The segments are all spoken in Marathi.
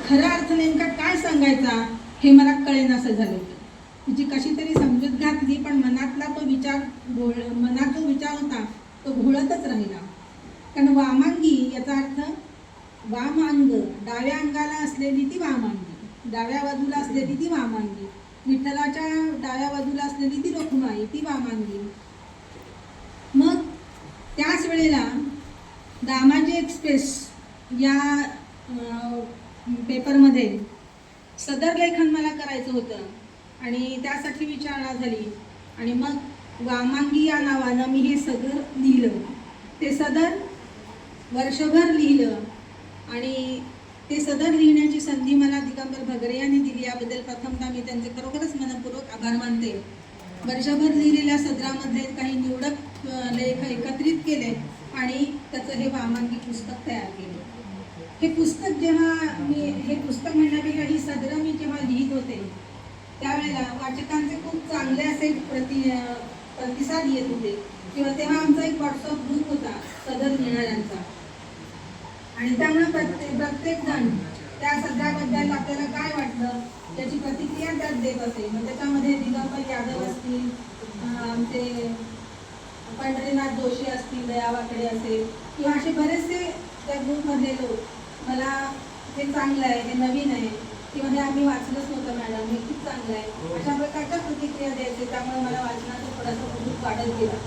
खरा अर्थ नेमका काय सांगायचा हे मला कळेनासं झालं होतं. तिची कशी तरी समजूत घातली, पण मनातला तो विचार मनात जो विचार होता तो घोळतच राहिला. कारण वामांगी याचा अर्थ वाम अंग, डाव्या अंगाला असलेली ती वामांगी, डाव्या बाजूला असलेली ती वामांगी, विठ्ठलाच्या डाव्या बाजूला असलेली ती रखुमाई, ती वामांगी. मग त्याच वेळेला दामाजी एक्सप्रेस या पेपरमध्ये सदर लेखन मला करायचं होतं आणि त्यासाठी विचारणा झाली. आणि मग वामांगी या नावानं मी हे सदर लिहिलं. ते सदर वर्षभर लिहिलं आणि ते सदर लिहिण्याची संधी मला दिगंबर भगरे यांनी दिली. याबद्दल प्रथमतः मी त्यांचे खरोखरच मनपूर्वक आभार मानते. वर्षभर लिहिलेल्या सदरामध्ये काही निवडक लेख एकत्रित केले आणि त्याचं हे वामांगी पुस्तक तयार केले. हे पुस्तक जेव्हा हे पुस्तक म्हणण्यापेक्षा ही सदरं मी जेव्हा लिहित होते त्यावेळेला वाचकांचे खूप चांगले असे प्रतिसाद येत होते. किंवा तेव्हा आमचा एक व्हॉट्सअप ग्रुप होता सदर लिहिणाऱ्यांचा आणि त्यामुळे प्रत्येक जण त्या सदराबद्दल आपल्याला काय वाटलं त्याची प्रतिक्रिया त्यात देत असे. मग त्याच्यामध्ये दिगंबर यादव असतील, आमचे पंढरीनाथ जोशी असतील, दया वाकडे असेल किंवा असे बरेचसे त्या ग्रुपमधले लोक मला हे चांगलं आहे, हे नवीन आहे किंवा हे आम्ही वाचलंच नव्हतं मॅडम, हे खूप चांगलं आहे, अशा प्रकारच्या प्रतिक्रिया द्यायचे. त्यामुळे मला वाचनाचा थोडासा खूप वाढत गेला.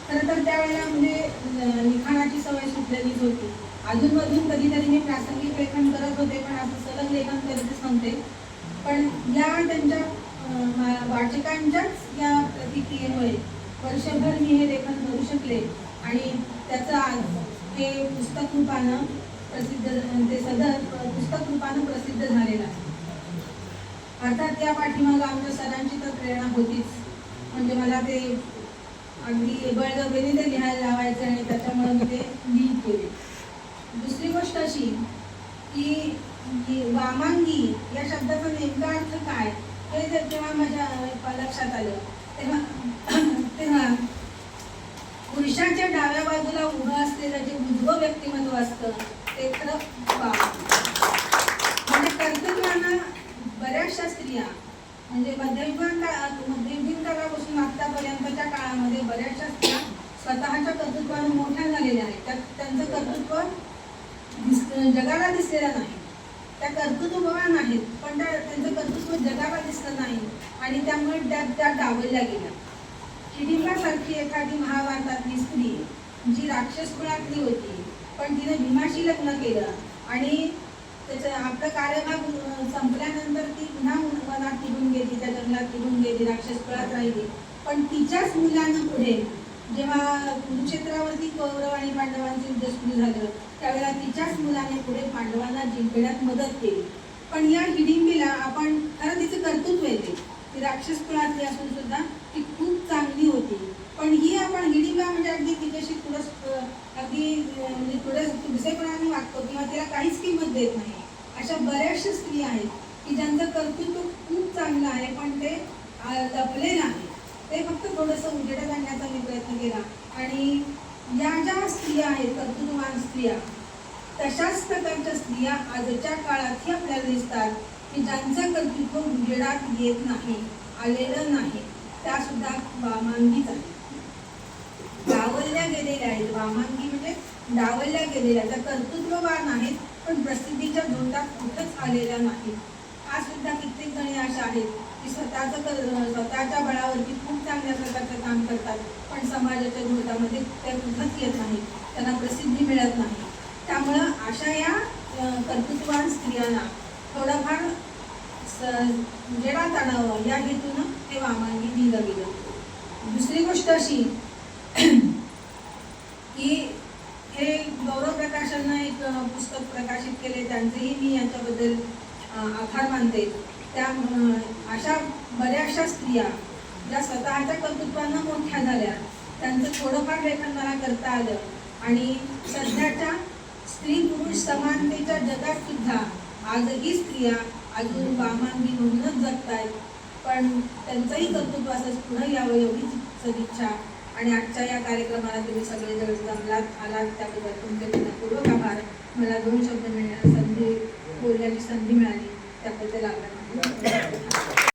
खरं तर त्यावेळेला म्हणजे लिखाणाची सवय सुटलेलीच होती. अजूनमधून कधीतरी मी प्रासंगिक लेखन करत होते, पण असं सलग लेखन करतच नव्हते. पण या त्यांच्या वाचकांच्याच या प्रतिक्रियेमुळे वर्षभर मी हे लेखन करू शकले आणि त्याचं आज हे पुस्तक रूपानं प्रसिद्ध, ते सदर पुस्तक रूपानं प्रसिद्ध झालेलं आहे. अर्थात या पाठीमागं आमच्या सरांची तर प्रेरणा होतीच. म्हणजे मला ते अगदी बळजबरीने ते लिहायला लावायचे आणि त्याच्यामुळे मी ते लिहित गेले. दुसरी गोष्ट अशी की वामांगी या शब्दाचा नेमका अर्थ काय हे जेव्हा माझ्या लक्षात आलं तेव्हा पुरुषाच्या डाव्या बाजूला उभं असलेलं जे उजवं व्यक्तिमत्व असतं ते खरं म्हणजे कर्तृत्वानं बऱ्याचशा स्त्रिया म्हणजे मध्ययुगीन काळापासून आतापर्यंतच्या काळामध्ये बऱ्याचशा स्त्रिया स्वतःच्या कर्तृत्वानं मोठ्या झालेल्या आहेत. त्यांचं कर्तृत्व जगाला दिसलेलं नाही. त्या कर्तृत्ववान आहेत पण त्यांचं कर्तृत्व जगाला दिसलं नाही आणि त्यामुळे त्या डावलल्या गेल्या. हिडिंबासारखी एखादी महाभारतातली स्त्री जी राक्षस कुळातली होती पण तिने भीमाशी लग्न केलं आणि त्याचं आपलं कार्यभाग संपल्यानंतर ती पुन्हा वनात निघून गेली, त्या जंगलात निघून गेली, राक्षस कुळात राहिली. पण तिच्याच मुलानं पुढे जेव्हा कुरुक्षेत्रावरती कौरव आणि पांडवांचे युद्ध सुरू झालं त्यावेळेला तिच्याच मुलाने पुढे पांडवांना जिंकण्यात मदत केली. पण या हिडिंबीला आपण खरं तिचं कर्तृत्व येते, ती राक्षस कुळातली असून सुद्धा ती खूप चांगली होती. पण ही आपण हिडिंबा म्हणजे अगदी तिच्याशी थोडं अगदी म्हणजे थोडं दुसरेपणाने वागतो किंवा तिला काहीच किंमत देत नाही. अशा बऱ्याचशा स्त्रिया आहेत की ज्यांचं कर्तृत्व खूप चांगलं आहे पण ते लपले नाही. ते फक्त थोडंसं उजेडात आणण्याचा मी प्रयत्न केला. आणि या ज्या स्त्रिया आहेत कर्तृत्ववान स्त्रिया तशाच प्रकारच्या स्त्रिया आजच्या काळातही आपल्याला दिसतात की ज्यांचं कर्तृत्व उजेडात येत नाही, आलेलं नाही, त्या सुद्धा वामांगीच आहेत, डावलल्या गेलेल्या आहेत. वामांगी म्हणजे डावलल्या गेलेल्या, त्या कर्तृत्ववान आहेत पण प्रसिद्धीच्या झोतात कुठंच आलेल्या नाहीत. आज सुद्धा कित्येक जणी अशा आहेत की स्वतःच्या बळावरती खूप चांगल्या प्रकारचं काम करतात पण समाजाच्या झोतामध्ये त्या कुठंच येत नाही, त्यांना प्रसिद्धी मिळत नाही. त्यामुळं अशा या कर्तृत्ववान स्त्रियांना थोडंफार उजेडात आणावं या हेतूनं हे वामांगी लिहिलं गेलं. दुसरी गोष्ट अशी की हे गौरव प्रकाशननं एक पुस्तक प्रकाशित केले, त्यांचेही मी यांच्याबद्दल आभार मानते. त्या अशा बऱ्याचशा स्त्रिया ज्या स्वतःच्या कर्तृत्वानं मोठ्या झाल्या, त्यांचं थोडंफार लेखन मला करता आलं आणि सध्याच्या स्त्री पुरुष समानतेच्या जगात सुद्धा आजही स्त्रिया अजून वामांगी म्हणूनच जगतायत. पण त्यांचंही कर्तृत्व असंच पुढे यावं एवढीच सदिच्छा. आणि आजच्या या कार्यक्रमाला तुम्ही सगळे जमलात आलात त्याबद्दल तुमचे पूर्वक आभार. मला 2 शब्द मिळण्याची संधी बोलण्याची संधी मिळाली त्याबद्दल आभार.